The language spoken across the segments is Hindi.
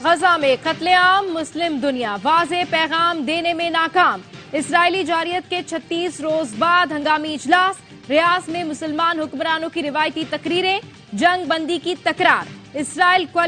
गजा में कत्लेआम, मुस्लिम दुनिया वाज़े पैगाम देने में नाकाम। इसराइली जारियत के 36 रोज बाद हंगामी इजलास। रियाज में मुसलमान हुक्मरानों की रिवायती तकरीरें, जंग बंदी की तकरार। इसराइल को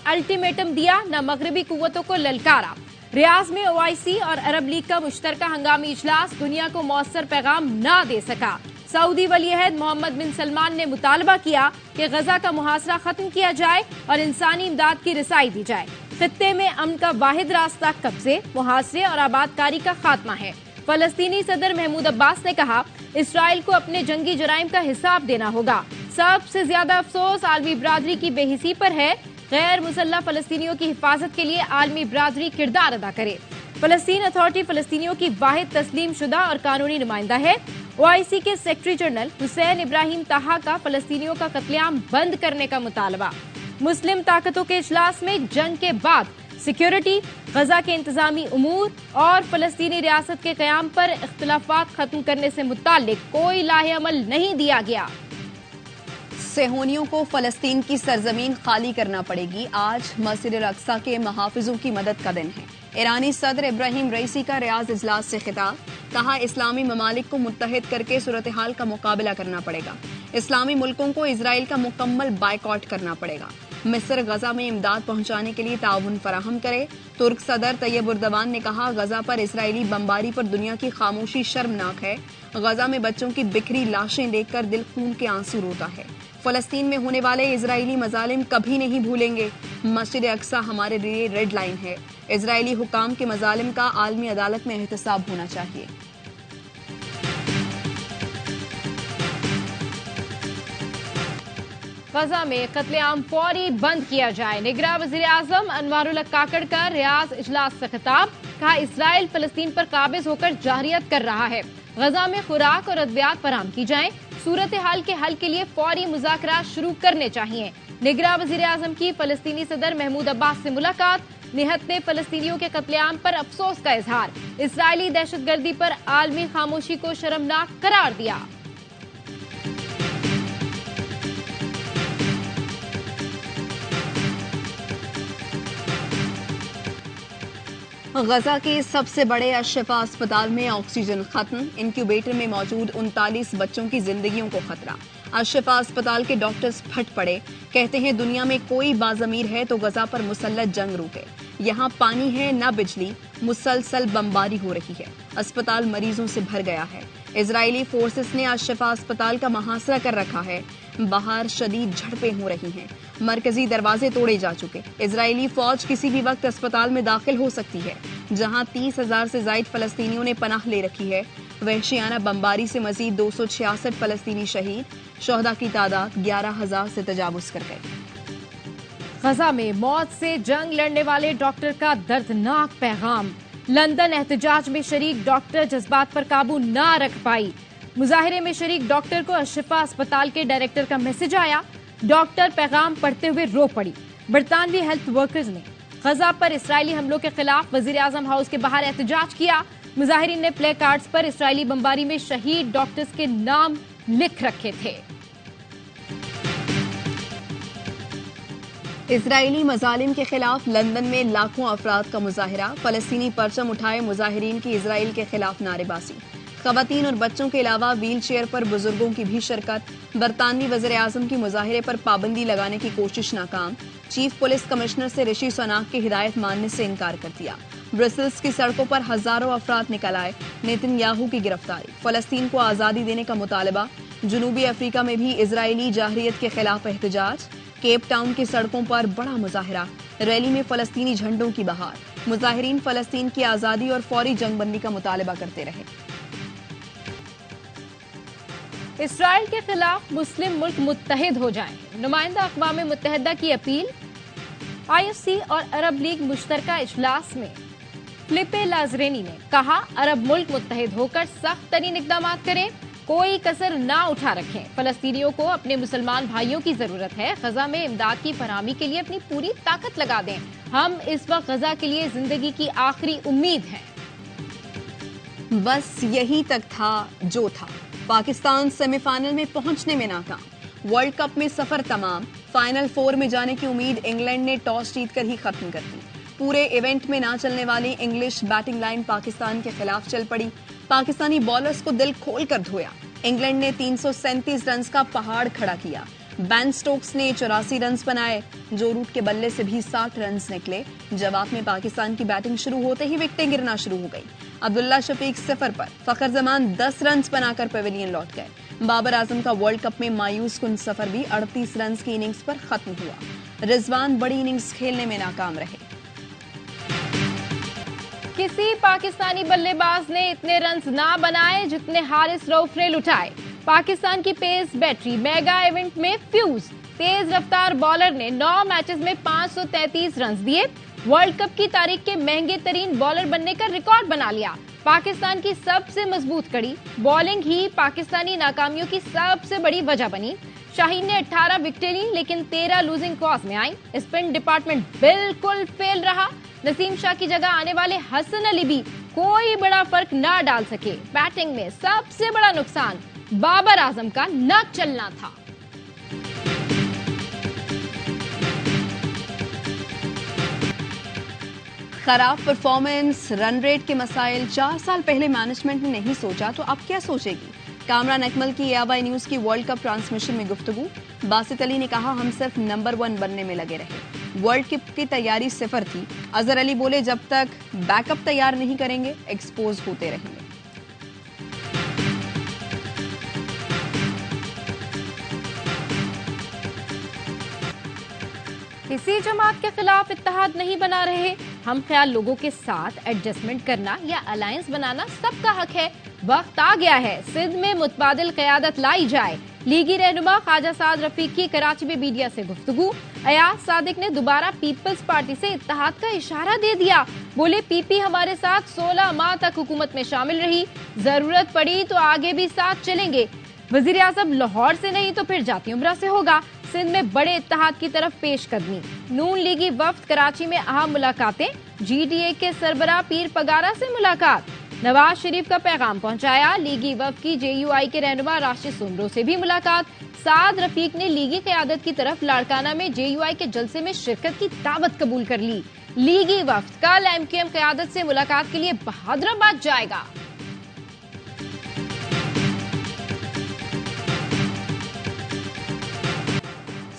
अल्टीमेटम दिया, न मगरबी कुव्वतों को ललकारा। रियाज में ओआईसी और अरब लीग का मुश्तरका हंगामी इजलास, दुनिया को मौसर पैगाम न दे सका। सऊदी वली-ए-अहद मोहम्मद बिन सलमान ने मुतालबा किया कि गजा का मुहासरा खत्म किया जाए और इंसानी इमदाद की रसाई दी जाए। खित्ते में अमन का वाहिद रास्ता कब्जे, मुहासरे और आबादकारी का खात्मा है। फलस्तीनी सदर महमूद अब्बास ने कहा, इसराइल को अपने जंगी जराइम का हिसाब देना होगा। सबसे ज्यादा अफसोस आलमी बरादरी की बेहिसी पर है। गैर मुसल्लह फलस्तीनियों की हिफाजत के लिए आलमी बरादरी किरदार अदा करे। फलस्तीन अथॉरिटी फलस्तीनियों की वाहिद तस्लीम शुदा और कानूनी नुमाइंदा है। ओआईसी के सेक्रेटरी जनरल हुसैन इब्राहिम ताहा का फलस्तीनियों का कत्लेआम बंद करने का मुतालबा। मुस्लिम ताकतों के इजलास में जंग के बाद सिक्योरिटी, गजा के इंतजामी उमूर और फलस्तीनी रियासत के कयाम पर इख्तिलाफात खत्म करने से मुताल्लिक कोई लाहे अमल नहीं दिया गया। सेहोनियों को फलस्तीन की सरजमीन खाली करना पड़ेगी। आज मस्जिद अल-अक्सा के मुहाफिजों की मदद का दिन है। ईरानी सदर इब्राहिम रईसी का रियाज इजलास से खिताब, कहा इस्लामी ममालिक को मुत्तहिद करके सूरत हाल का मुकाबला करना पड़ेगा। इस्लामी मुल्कों को इसराइल का मुकम्मल बायकॉट करना पड़ेगा। मिस्र गजा में इमदाद पहुंचाने के लिए ताउन फराहम करे। तुर्क सदर तैयब उर्दवान ने कहा, गजा पर इसराइली बमबारी पर दुनिया की खामोशी शर्मनाक है। गजा में बच्चों की बिखरी लाशें देखकर दिल खून के आंसू रोता है। फलस्तीन में होने वाले इजरायली मजालिम कभी नहीं भूलेंगे। मस्जिद अक्सा हमारे लिए रेड लाइन है। इजरायली हुकाम के मजालिम का आलमी अदालत में एहतसाब होना चाहिए। गजा में कत्लेआम फौरी बंद किया जाए। निगरां वज़ीर आज़म अनवारुल हक काकड़ का रियाज इजलास से खिताब, कहा इसराइल फलस्तीन पर काबिज होकर जारियत कर रहा है। गजा में खुराक और अद्वियात फराहम की जाएं। सूरत हाल के हल के लिए फौरी मुज़ाकरात शुरू करने चाहिए। निगरां वज़ीर आज़म की फलस्तीनी सदर महमूद अब्बास से मुलाकात। निहत्ते ने फलस्तीनियों के कत्लेआम पर अफसोस का इजहार। इसराइली दहशतगर्दी पर आलमी खामोशी को शर्मनाक करार दिया। गजा के सबसे बड़े अशफा अस्पताल में ऑक्सीजन खत्म। इंक्यूबेटर में मौजूद 39 बच्चों की जिंदगियों को खतरा। अशफा अस्पताल के डॉक्टर्स फट पड़े, कहते हैं दुनिया में कोई बाज़मीर है तो गजा पर मुसल्लत जंग रुके। यहाँ पानी है न बिजली, मुसलसल बमबारी हो रही है। अस्पताल मरीजों से भर गया है। इजरायली फोर्सेस ने अशफा अस्पताल का मुहासरा कर रखा है। बाहर शदीद झड़पें हो रही हैं। मरकजी दरवाजे तोड़े जा चुके। इजरायली फौज किसी भी वक्त अस्पताल में दाखिल हो सकती है, जहां 30,000 से ज्यादा फलस्तीनियों ने पनाह ले रखी है। वहशियाना बमबारी से मजीद 266 फलस्तीनी शहीद, शोहदा की तादाद 11,000 से तजावुज कर गई। गजा में मौत से जंग लड़ने वाले डॉक्टर का दर्दनाक पैगाम। लंदन एहतजाज में शरीक डॉक्टर जज्बात पर काबू न रख पाई। मुजाहिरे में शरीक डॉक्टर को अशफा अस्पताल के डायरेक्टर का मैसेज आया। डॉक्टर पैगाम पढ़ते हुए रो पड़ी। बरतानवी हेल्थ वर्कर्स ने गजा पर इसराइली हमलों के खिलाफ वजीर आजम हाउस के बाहर एहतजाज किया। मुजाहिरीन ने प्ले कार्ड्स पर इसराइली बमबारी में शहीद डॉक्टर्स के नाम लिख रखे थे। इसराइली मजालिम के खिलाफ लंदन में लाखों अफराद का मुजाहिरा। फलस्तीनी परचम उठाए मुजाहिरीन की इसराइल के खिलाफ नारेबाजी। खवातीन और बच्चों के अलावा व्हील चेयर पर बुजुर्गों की भी शिरकत। बरतानवी वज़ीर आज़म की मुजाहिरे पर पाबंदी लगाने की कोशिश नाकाम। चीफ पुलिस कमिश्नर से ऋषि सुनाक की हिदायत मानने से इनकार कर दिया। ब्रसेल्स की सड़कों पर हजारों अफराद निकल आए। नेतन्याहू की गिरफ्तारी। फलस्तीन को आज़ादी देने का मुतालबा। जनूबी अफ्रीका में भी इजरायली जाहरियत के खिलाफ एहतजाज। केप टाउन की सड़कों पर बड़ा मुजाहिरा। रैली में फलस्तीनी झंडों की बहार। मुजाहिरीन फलस्तीन की आज़ादी और फौरी जंगबंदी का मुतालबा करते रहे। इसराइल के खिलाफ मुस्लिम मुल्क मुत्तहिद हो जाएं। नुमाइंदा अक़वाम मुत्तहिदा की अपील। आईएससी और अरब लीग मुश्तरका इजलास में फिलिपे लाज़रेनी ने कहा, अरब मुल्क मुत्तहिद होकर सख्त तरीन इक़दाम करें, कोई कसर ना उठा रखें। फलस्तीनियों को अपने मुसलमान भाइयों की जरूरत है। गजा में इमदाद की फरहमी के लिए अपनी पूरी ताकत लगा दें। हम इस वक्त गजा के लिए जिंदगी की आखिरी उम्मीद है। बस यही तक था जो था। पाकिस्तान सेमीफाइनल में पहुंचने में नाकाम। वर्ल्ड कप में सफर तमाम, फाइनल 4 में जाने की उम्मीद इंग्लैंड ने टॉस जीतकर ही खत्म कर दी। पूरे इवेंट में ना चलने वाली इंग्लिश बैटिंग लाइन पाकिस्तान के खिलाफ चल पड़ी। पाकिस्तानी बॉलर्स को दिल खोलकर धोया। इंग्लैंड ने 337 रन का पहाड़ खड़ा किया। बेन स्टोक्स ने 84 रन बनाए। जो रूट के बल्ले से भी 60 रन निकले। जवाब में पाकिस्तान की बैटिंग शुरू होते ही विकेटें गिरना शुरू हो गई। अब्दुल्ला शफीक 0 पर, फखर जमान 10 रन बनाकर पेविलियन लौट गए। बाबर आजम का वर्ल्ड कप में मायूस कुन सफर भी 38 रन की इनिंग्स पर खत्म हुआ। रिजवान बड़ी इनिंग्स खेलने में नाकाम रहे। किसी पाकिस्तानी बल्लेबाज ने इतने रन्स ना बनाए जितने हारिस रऊफ ने लुटाए। पाकिस्तान की पेस बैटरी मेगा इवेंट में फ्यूज। तेज रफ्तार बॉलर ने 9 मैचेस में 533 रन दिए। वर्ल्ड कप की तारीख के महंगे तरीन बॉलर बनने का रिकॉर्ड बना लिया। पाकिस्तान की सबसे मजबूत कड़ी बॉलिंग ही पाकिस्तानी नाकामियों की सबसे बड़ी वजह बनी। शाहीन ने 18 विकेटें ली, लेकिन 13 लूजिंग कॉज में आई। स्पिन डिपार्टमेंट बिल्कुल फेल रहा। नसीम शाह की जगह आने वाले हसन अली भी कोई बड़ा फर्क ना डाल सके। बैटिंग में सबसे बड़ा नुकसान बाबर आजम का न चलना था। खराब परफॉर्मेंस, रन रेट के मसाइल 4 साल पहले मैनेजमेंट ने नहीं सोचा तो अब क्या सोचेगी? कामरान अकमल की एआईवाई न्यूज की वर्ल्ड कप ट्रांसमिशन में गुफ्तगू। बासित अली ने कहा, हम सिर्फ नंबर 1 बनने में लगे रहे। वर्ल्ड कप की तैयारी 0 थी। अजहर अली बोले, जब तक बैकअप तैयार नहीं करेंगे एक्सपोज होते रहेंगे। किसी जमात के खिलाफ इत्तेहाद नहीं बना रहे। हम ख्याल लोगों के साथ एडजस्टमेंट करना या अलायंस बनाना सबका हक है। वक्त आ गया है सिंध में मुतबादिल क़यादत लाई जाए। लीगी रहनुमा ख्वाजा साद रफीक की कराची में मीडिया से गुफ्तगू। अयाज सादिक ने दोबारा पीपल्स पार्टी से इत्तेहाद का इशारा दे दिया। बोले, पीपी हमारे साथ 16 माह तक हुकूमत में शामिल रही। जरूरत पड़ी तो आगे भी साथ चलेंगे। वजीर आज़म लाहौर से नहीं तो फिर जाती उम्रा से होगा। सिंध में बड़े इत्तेहाद की तरफ पेशकदमी। नून लीगी वफ्द कराची में अहम मुलाकातें। जीडीए के सरबराह पीर पगारा से मुलाकात। नवाज शरीफ का पैगाम पहुंचाया। लीगी वफ्द की जेयूआई के रहनुमा राशिद सुमरो से भी मुलाकात। साद रफीक ने लीगी क़यादत की तरफ लाड़काना में जेयूआई के जलसे में शिरकत की दावत कबूल कर ली। लीगी वफ्द कल एमक्यूएम क़यादत से मुलाकात के लिए बहादुराबाद जाएगा।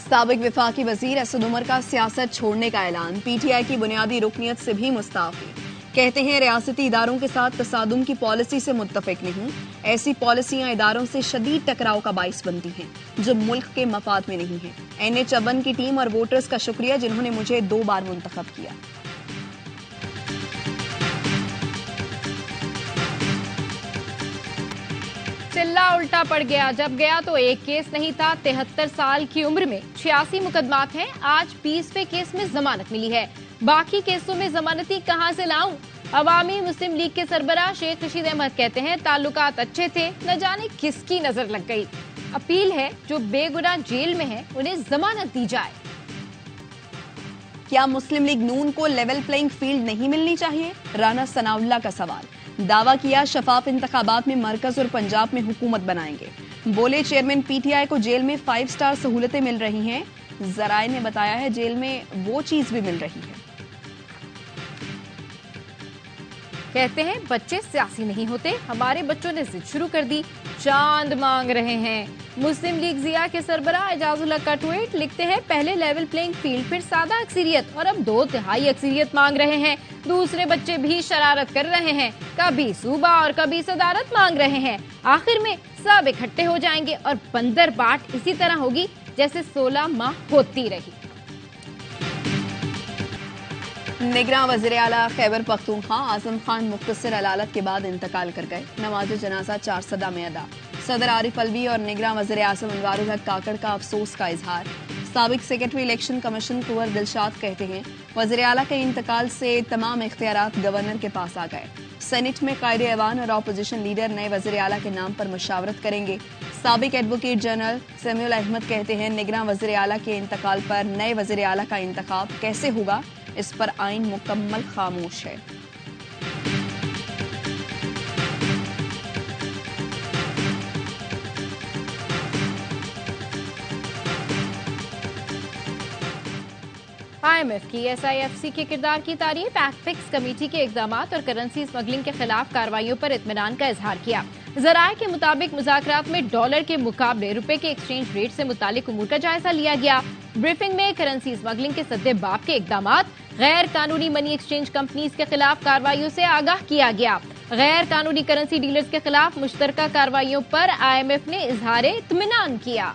साबिक वफाकी वजीर असद उमर का सियासत छोड़ने का ऐलान। पीटीआई की बुनियादी रुकनियत से भी मुस्ताफी। कहते हैं, रियासती इदारों के साथ तसादुम की पॉलिसी से मुत्तफिक नहीं। ऐसी पॉलिसियां इदारों से शदीद टकराव का बाइस बनती हैं जो मुल्क के मफाद में नहीं है। NH51 की टीम और वोटर्स का शुक्रिया जिन्होंने मुझे 2 बार मुंतखब किया। चिल्ला उल्टा पड़ गया। जब गया तो एक केस नहीं था। 73 साल की उम्र में 86 मुकदमात हैं। आज 20वें केस में जमानत मिली है। बाकी केसों में जमानती कहां से लाऊं? अवामी मुस्लिम लीग के सरबराह शेख रशीद अहमद कहते हैं, ताल्लुकात अच्छे थे, न जाने किसकी नजर लग गई। अपील है जो बेगुनाह जेल में है उन्हें जमानत दी जाए। क्या मुस्लिम लीग नून को लेवल प्लेइंग फील्ड नहीं मिलनी चाहिए? राना सनाउल्लाह का सवाल। दावा किया, शफाफ इंतखाबात में मरकज और पंजाब में हुकूमत बनाएंगे। बोले, चेयरमैन पीटीआई को जेल में 5 स्टार सहूलतें मिल रही हैं। जराए ने बताया है जेल में वो चीज भी मिल रही है। कहते हैं बच्चे सियासी नहीं होते। हमारे बच्चों ने जिद शुरू कर दी, चांद मांग रहे हैं। मुस्लिम लीग जिया के सरबराह एजाजुल हक का ट्वीट। लिखते हैं, पहले लेवल प्लेइंग फील्ड, फिर सादा अक्सरियत और अब 2/3 अक्सरियत मांग रहे हैं। दूसरे बच्चे भी शरारत कर रहे हैं, कभी सूबा और कभी सदारत मांग रहे हैं। आखिर में सब इकट्ठे हो जाएंगे और बंदर बाट इसी तरह होगी जैसे 16 माह होती रही। निगरान वज़ीर आला खैबर पख्तूनख्वा आजम खान मुख्तसर अलालत के बाद इंतकाल कर गए। नमाज जनाजा 4 सदा में अदा। सदर आरिफ अलवी और निगरान वज़ीर आज़म अनवारुल हक काकड़ का अफसोस का इजहार। साबिक सेक्रेटरी इलेक्शन कमीशन कुंवर दिलशाद कहते हैं, वज़ीर आला के इंतकाल से तमाम इख्तियारात गवर्नर के पास आ गए। सेनेट में कायदे ऐवान और अपोजिशन लीडर नए वज़ीर आला के नाम पर मुशावरत करेंगे। साबिक एडवोकेट जनरल सैमुअल अहमद कहते हैं, निगरान वज़ीर आला के इंतकाल पर नए वज़ीर आला का इंतखाब कैसे होगा, इस पर आइन मुकम्मल खामोश है। IMF की SIFC के किरदार की तारीफ, एक्ट कमेटी के इकदाम और करेंसी स्मगलिंग के खिलाफ कार्रवाइयों पर इत्मीनान का इजहार किया। जराये के मुताबिक मुज़ाकरात में डॉलर के मुकाबले रुपए के एक्सचेंज रेट से मुतालिक उमूर का जायजा लिया गया। ब्रीफिंग में करेंसी स्मगलिंग के सद्देबाब के इकदाम, गैर कानूनी मनी एक्सचेंज कंपनीज के खिलाफ कार्रवाइयों से आगाह किया गया। गैर कानूनी करेंसी डीलर्स के खिलाफ मुश्तरका कार्रवाइयों पर IMF ने इजहार इत्मीनान किया।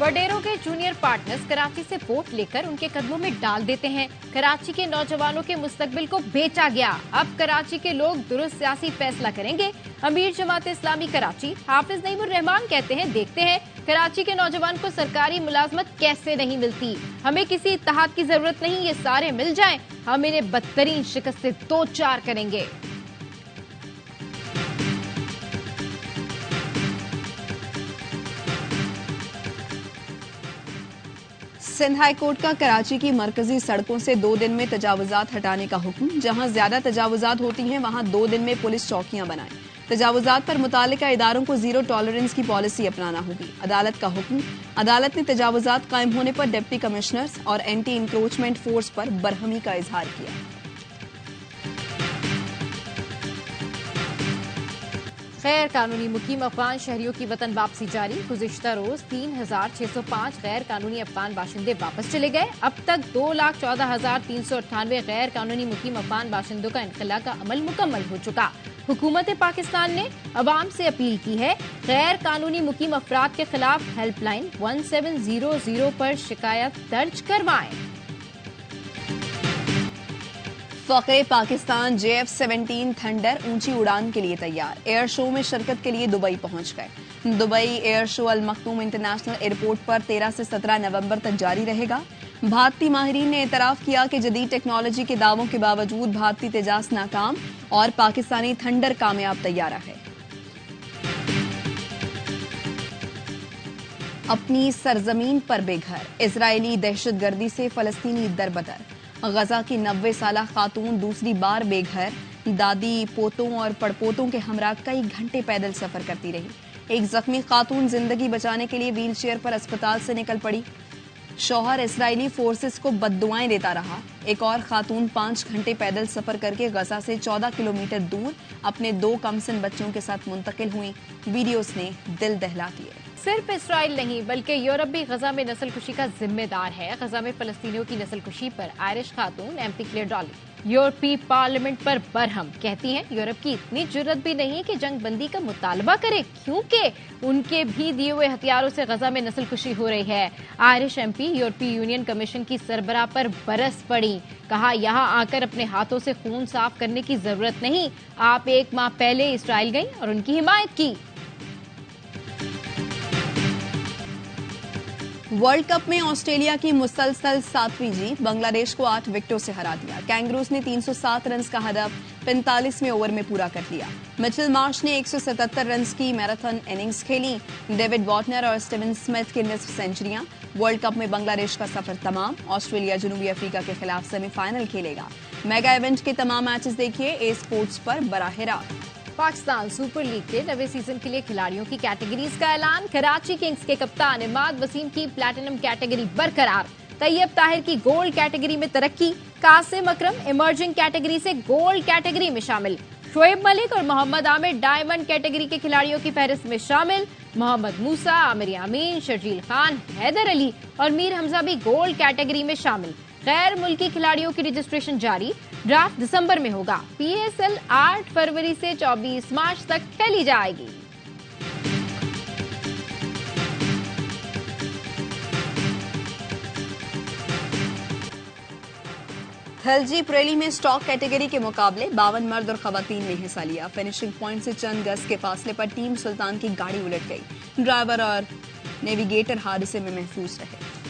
वडेरों के जूनियर पार्टनर्स कराची से वोट लेकर उनके कदमों में डाल देते हैं। कराची के नौजवानों के मुस्तकबिल को बेचा गया। अब कराची के लोग दुरुस्त सियासी फैसला करेंगे। अमीर जमात इस्लामी कराची हाफिज नईमुर रहमान कहते हैं, देखते हैं कराची के नौजवान को सरकारी मुलाजमत कैसे नहीं मिलती। हमें किसी इत्तेहाद की जरूरत नहीं, ये सारे मिल जाएं, हम इन्हें बदतरीन शिकस्त से 2-4 करेंगे। सिंध हाई कोर्ट का कराची की मरकजी सड़कों से 2 दिन में तजावुजात हटाने का हुक्म। जहां ज्यादा तजावुजात होती हैं वहां 2 दिन में पुलिस चौकियां बनाएं। तजावुजात पर मुतालिका इदारों को जीरो टॉलरेंस की पॉलिसी अपनाना होगी। अदालत का हुक्म। अदालत ने तजावुजात कायम होने पर डिप्टी कमिश्नर्स और एंटी इंक्रोचमेंट फोर्स पर बरहमी का इजहार किया। गैर कानूनी मुकीम अफगान शहरियों की वतन वापसी जारी। गुज़िश्ता रोज 3605 गैर कानूनी अफगान बाशिंदे वापस चले गए। अब तक 2,14,398 गैर कानूनी मुकीम अफगान बाशिंदों का इनखला का अमल मुकम्मल हो चुका। हुकूमत पाकिस्तान ने अवाम से अपील की है, गैर कानूनी मुकीम अफराद के खिलाफ हेल्पलाइन 1700 पर शिकायत दर्ज करवाएं। फखरे पाकिस्तान JF-17 थंडर ऊंची उड़ान के लिए तैयार। एयर शो में शिरकत के लिए दुबई पहुंच गए। दुबई एयर शो अल मखदूम इंटरनेशनल एयरपोर्ट पर 13 से 17 नवंबर तक जारी रहेगा। भारतीय माहिरीन ने एतराफ किया कि जदीद टेक्नोलॉजी के दावों के बावजूद भारतीय तेजाज नाकाम और पाकिस्तानी थंडर कामयाब तैयारा है। अपनी सरजमीन पर बेघर, इजरायली दहशतगर्दी से फलस्तीनी दरबदर। गजा की 90 साला खातून दूसरी बार बेघर। दादी, पोतों और पड़पोतों के हमरा कई घंटे पैदल सफर करती रही। एक जख्मी खातून जिंदगी बचाने के लिए व्हील चेयर पर अस्पताल से निकल पड़ी। शौहर इजरायली फोर्सेस को बद्दुआएं देता रहा। एक और खातून 5 घंटे पैदल सफर करके गजा से 14 किलोमीटर दूर अपने 2 कमसिन बच्चों के साथ मुंतकिल हुई। वीडियोस ने दिल दहला दिए। सिर्फ इसराइल नहीं बल्कि यूरोप भी गजा में नस्लकुशी का जिम्मेदार है। गजा में फलस्तीनियों की नस्लकुशी पर आयरिश खातून MP क्लेयर डॉली यूरोपीय पार्लियामेंट पर बरहम, कहती हैं यूरोप की इतनी जुर्रत भी नहीं कि जंग बंदी का मुतालबा करे, क्योंकि उनके भी दिए हुए हथियारों से गजा में नस्लकुशी हो रही है। आयरिश MP यूरोपीय यूनियन कमीशन की सरबराह पर बरस पड़ी। कहा, यहाँ आकर अपने हाथों से खून साफ करने की जरूरत नहीं। आप 1 माह पहले इसराइल गई और उनकी हिमायत की। वर्ल्ड कप में ऑस्ट्रेलिया की मुसलसल 7वीं जीत, बांग्लादेश को 8 विकेटों से हरा दिया। कैंगरूज ने 307 रन का हदफ 45वें ओवर में पूरा कर लिया। मिचेल मार्श ने 177 रन की मैराथन इनिंग्स खेली। डेविड वार्नर और स्टीवन स्मिथ की निस्फ सेंचुरियां। वर्ल्ड कप में बांग्लादेश का सफर तमाम। ऑस्ट्रेलिया जनूबी अफ्रीका के खिलाफ सेमीफाइनल खेलेगा। मेगा इवेंट के तमाम मैचेस देखिए ए स्पोर्ट्स पर बराह रास्त। पाकिस्तान सुपर लीग के नवे सीजन के लिए खिलाड़ियों की कैटेगरीज का ऐलान। कराची किंग्स के कप्तान इमाद वसीम की प्लैटिनम कैटेगरी बरकरार। तैयब ताहिर की गोल्ड कैटेगरी में तरक्की। कासिम अकरम इमर्जिंग कैटेगरी से गोल्ड कैटेगरी में शामिल। शोएब मलिक और मोहम्मद आमिर डायमंड कैटेगरी के खिलाड़ियों की फहरिस्त में शामिल। मोहम्मद मूसा, आमिर यामीन, शर्जील खान, हैदर अली और मीर हमजा भी गोल्ड कैटेगरी में शामिल। गैर मुल्की खिलाड़ियों की रजिस्ट्रेशन जारी। ड्राफ्ट दिसंबर में होगा। PSL 8 फरवरी से 24 मार्च तक खेली जाएगी। खलजी प्रेली में स्टॉक कैटेगरी के मुकाबले 52 मर्द और खवातीन ने हिस्सा लिया। फिनिशिंग पॉइंट से चंद गज के फासले पर टीम सुल्तान की गाड़ी उलट गई। ड्राइवर और नेविगेटर हादसे में महफूज रहे।